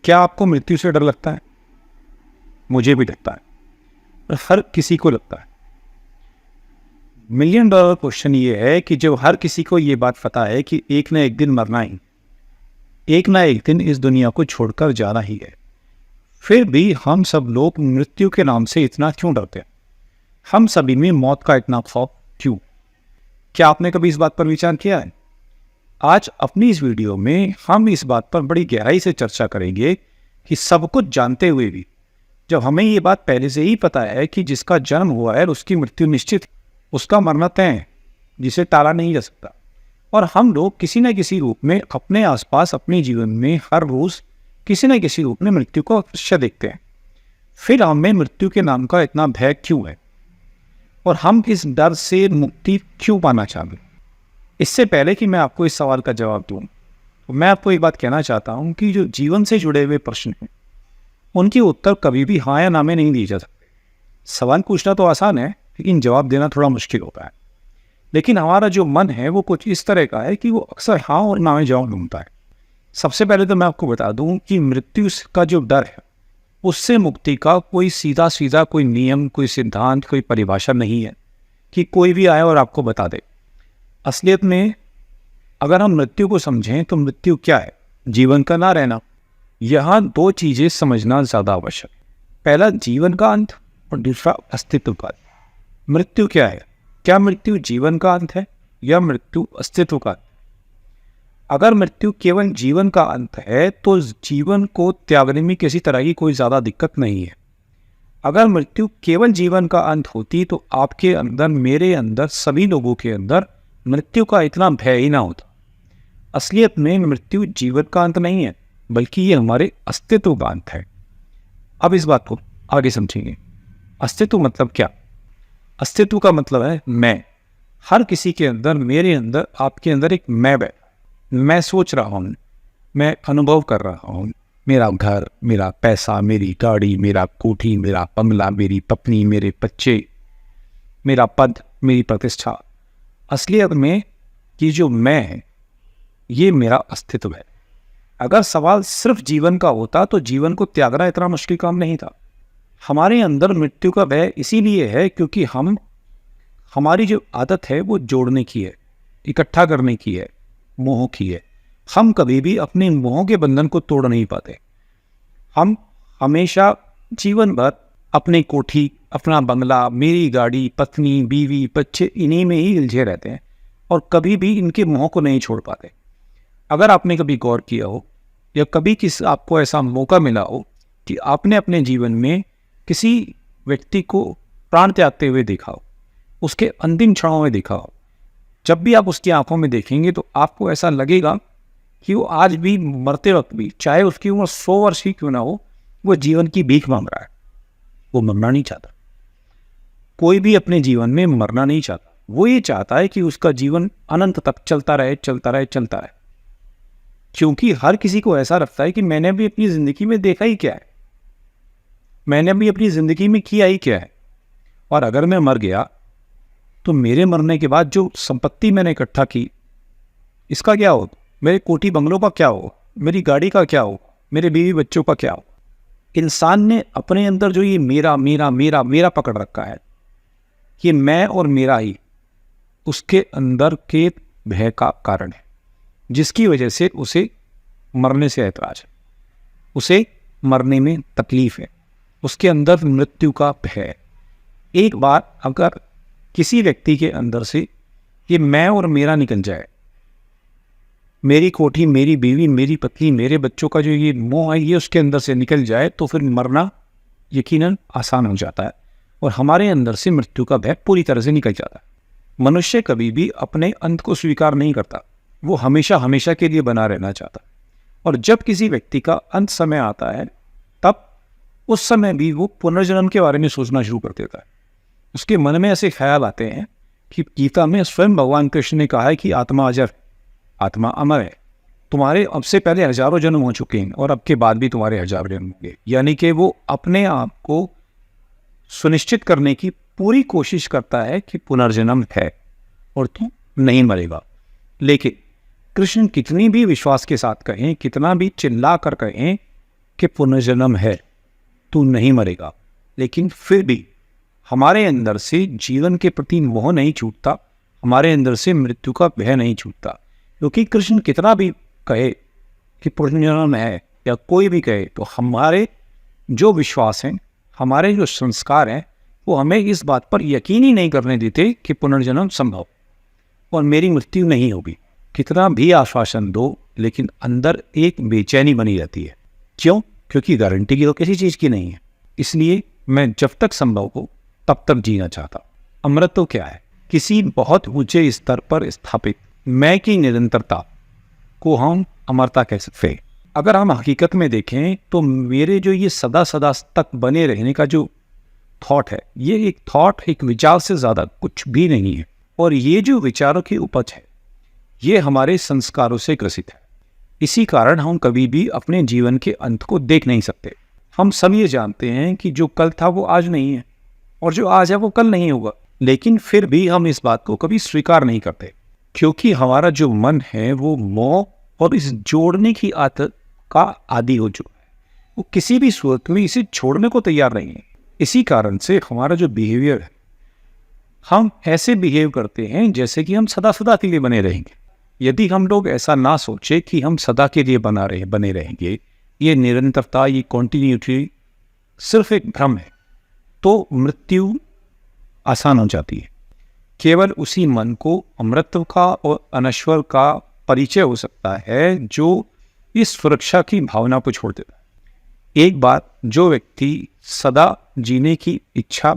क्या आपको मृत्यु से डर लगता है? मुझे भी लगता है, और हर किसी को लगता है। मिलियन डॉलर क्वेश्चन ये है कि जब हर किसी को ये बात पता है कि एक ना एक दिन मरना ही, एक ना एक दिन इस दुनिया को छोड़कर जाना ही है, फिर भी हम सब लोग मृत्यु के नाम से इतना क्यों डरते हैं? हम सभी में मौत का इतना खौफ क्यों? क्या आपने कभी इस बात पर विचार किया है? आज अपनी इस वीडियो में हम इस बात पर बड़ी गहराई से चर्चा करेंगे कि सब कुछ जानते हुए भी जब हमें ये बात पहले से ही पता है कि जिसका जन्म हुआ है उसकी मृत्यु निश्चित, उसका मरना तय है, जिसे टाला नहीं जा सकता, और हम लोग किसी न किसी रूप में अपने आसपास अपने जीवन में हर रोज किसी न किसी रूप में मृत्यु को अवश्य देखते हैं, फिर हमें मृत्यु के नाम का इतना भय क्यों है और हम इस डर से मुक्ति क्यों पाना चाहते हैं? इससे पहले कि मैं आपको इस सवाल का जवाब दूं, तो मैं आपको एक बात कहना चाहता हूं कि जो जीवन से जुड़े हुए प्रश्न हैं उनके उत्तर कभी भी हाँ या ना में नहीं दिए जा सकते। सवाल पूछना तो आसान है, लेकिन जवाब देना थोड़ा मुश्किल होता है। लेकिन हमारा जो मन है वो कुछ इस तरह का है कि वो अक्सर हाँ और ना में जवाब ढूंढता है। सबसे पहले तो मैं आपको बता दूं कि मृत्यु का जो डर है उससे मुक्ति का कोई सीधा सीधा कोई नियम, कोई सिद्धांत, कोई परिभाषा नहीं है कि कोई भी आए और आपको बता दे। असलियत में अगर हम मृत्यु को समझें तो मृत्यु क्या है? जीवन का ना रहना। यहाँ दो चीजें समझना ज्यादा आवश्यक है। पहला जीवन का अंत और दूसरा अस्तित्व का अंत। मृत्यु क्या है? क्या मृत्यु जीवन का अंत है या मृत्यु अस्तित्व का अंत? अगर मृत्यु केवल जीवन का अंत है तो जीवन को त्यागने में किसी तरह की कोई ज्यादा दिक्कत नहीं है। अगर मृत्यु केवल जीवन का अंत होती तो आपके अंदर, मेरे अंदर, सभी लोगों के अंदर मृत्यु का इतना भय ही ना होता। असलियत में मृत्यु जीवन का अंत नहीं है, बल्कि ये हमारे अस्तित्व का अंत है। अब इस बात को आगे समझेंगे। अस्तित्व मतलब क्या? अस्तित्व का मतलब है मैं। हर किसी के अंदर, मेरे अंदर, आपके अंदर एक मैं बैठा। मैं सोच रहा हूँ, मैं अनुभव कर रहा हूँ। मेरा घर, मेरा पैसा, मेरी गाड़ी, मेरा कोठी, मेरा बंगला, मेरी पत्नी, मेरे बच्चे, मेरा पद, मेरी प्रतिष्ठा। असलियत में ये जो मैं है ये मेरा अस्तित्व है। अगर सवाल सिर्फ जीवन का होता तो जीवन को त्यागना इतना मुश्किल काम नहीं था। हमारे अंदर मृत्यु का भय इसीलिए है क्योंकि हमारी जो आदत है वो जोड़ने की है, इकट्ठा करने की है, मोह की है। हम कभी भी अपने मोह के बंधन को तोड़ नहीं पाते। हम हमेशा जीवन भर अपनी कोठी, अपना बंगला, मेरी गाड़ी, पत्नी, बीवी, बच्चे, इन्हीं में ही उलझे रहते हैं और कभी भी इनके मोह को नहीं छोड़ पाते। अगर आपने कभी गौर किया हो या कभी आपको ऐसा मौका मिला हो कि आपने अपने जीवन में किसी व्यक्ति को प्राण त्यागते हुए देखा हो, उसके अंतिम क्षणों में देखा हो, जब भी आप उसकी आंखों में देखेंगे तो आपको ऐसा लगेगा कि वो आज भी मरते वक्त भी, चाहे उसकी उम्र 100 वर्ष ही क्यों ना हो, वो जीवन की भीख मांग रहा है। वो मरना नहीं चाहता। कोई भी अपने जीवन में मरना नहीं चाहता। वो ये चाहता है कि उसका जीवन अनंत तक चलता रहे, चलता रहे, चलता रहे। क्योंकि हर किसी को ऐसा लगता है कि मैंने भी अपनी जिंदगी में देखा ही क्या है, मैंने भी अपनी जिंदगी में किया ही क्या है, और अगर मैं मर गया तो मेरे मरने के बाद जो संपत्ति मैंने इकट्ठा की इसका क्या हो? मेरे कोठी बंगलों का क्या हो? मेरी गाड़ी का क्या हो? मेरे बीवी बच्चों का क्या हो? इंसान ने अपने अंदर जो ये मेरा मेरा मेरा मेरा पकड़ रखा है, ये मैं और मेरा ही उसके अंदर के भय का कारण है, जिसकी वजह से उसे मरने से ऐतराज है, उसे मरने में तकलीफ है, उसके अंदर मृत्यु का भय है। एक बार अगर किसी व्यक्ति के अंदर से ये मैं और मेरा निकल जाए, मेरी कोठी, मेरी बीवी, मेरी पत्नी, मेरे बच्चों का जो ये मोह है ये उसके अंदर से निकल जाए तो फिर मरना यकीनन आसान हो जाता है और हमारे अंदर से मृत्यु का भय पूरी तरह से निकल जाता है। मनुष्य कभी भी अपने अंत को स्वीकार नहीं करता। वो हमेशा हमेशा के लिए बना रहना चाहता है, और जब किसी व्यक्ति का अंत समय आता है तब उस समय भी वो पुनर्जन्म के बारे में सोचना शुरू कर देता है। उसके मन में ऐसे ख्याल आते हैं कि गीता में स्वयं भगवान कृष्ण ने कहा है कि आत्मा अजर, आत्मा अमर है। तुम्हारे अब से पहले हजारों जन्म हो चुके हैं और अब के बाद भी तुम्हारे हजारों जन्म होंगे। यानी कि वो अपने आप को सुनिश्चित करने की पूरी कोशिश करता है कि पुनर्जन्म है और तू नहीं मरेगा। लेकिन कृष्ण कितनी भी विश्वास के साथ कहें, कितना भी चिल्ला कर कहें, कि पुनर्जन्म है, तू नहीं मरेगा, लेकिन फिर भी हमारे अंदर से जीवन के प्रति मोह नहीं छूटता, हमारे अंदर से मृत्यु का भय नहीं छूटता। क्योंकि कृष्ण कितना भी कहे कि पुनर्जन्म है या कोई भी कहे, तो हमारे जो विश्वास हैं, हमारे जो संस्कार हैं, वो हमें इस बात पर यकीन ही नहीं करने देते कि पुनर्जन्म संभव और मेरी मृत्यु नहीं होगी। कितना भी आश्वासन दो, लेकिन अंदर एक बेचैनी बनी रहती है। क्यों? क्योंकि गारंटी की तो किसी चीज़ की नहीं है। इसलिए मैं जब तक संभव हो तब तक जीना चाहता। अमृत तो क्या है? किसी बहुत ऊंचे स्तर पर स्थापित मैं की निरंतरता को हम अमरता कह सकते हैं। अगर हम हकीकत में देखें तो मेरे जो ये सदा सदा तक बने रहने का जो थॉट है, ये एक थॉट, एक विचार से ज़्यादा कुछ भी नहीं है। और ये जो विचारों की उपज है, ये हमारे संस्कारों से ग्रसित है। इसी कारण हम कभी भी अपने जीवन के अंत को देख नहीं सकते। हम सब ये जानते हैं कि जो कल था वो आज नहीं है, और जो आज है वो कल नहीं होगा, लेकिन फिर भी हम इस बात को कभी स्वीकार नहीं करते, क्योंकि हमारा जो मन है वो मोह और इस जोड़ने की आदत का आदी हो चुका है। वो किसी भी सूरत में इसे छोड़ने को तैयार नहीं है। इसी कारण से हमारा जो बिहेवियर है, हम ऐसे बिहेव करते हैं जैसे कि हम सदा सदा के लिए बने रहेंगे। यदि हम लोग ऐसा ना सोचे कि हम सदा के लिए बने रहेंगे, ये निरंतरता, ये कॉन्टिन्यूटी सिर्फ एक भ्रम है, तो मृत्यु आसान हो जाती है। केवल उसी मन को अमृत का और अनश्वर का परिचय हो सकता है जो इस सुरक्षा की भावना को छोड़ देता है। एक बार जो व्यक्ति सदा जीने की इच्छा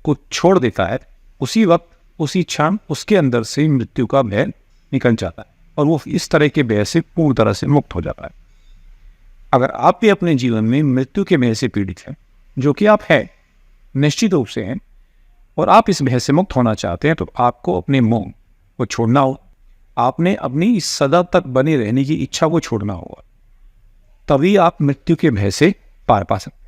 को छोड़ देता है, उसी वक्त, उसी क्षण उसके अंदर से मृत्यु का भय निकल जाता है और वो इस तरह के भय से पूर्ण तरह से मुक्त हो जाता है। अगर आप भी अपने जीवन में मृत्यु के भय से पीड़ित हैं, जो कि आप हैं, निश्चित रूप से हैं, और आप इस भय से मुक्त होना चाहते हैं, तो आपको अपने मोह को छोड़ना होगा। आपने अपनी इस सदा तक बने रहने की इच्छा को छोड़ना होगा। तभी आप मृत्यु के भय से पार पा सकते हैं।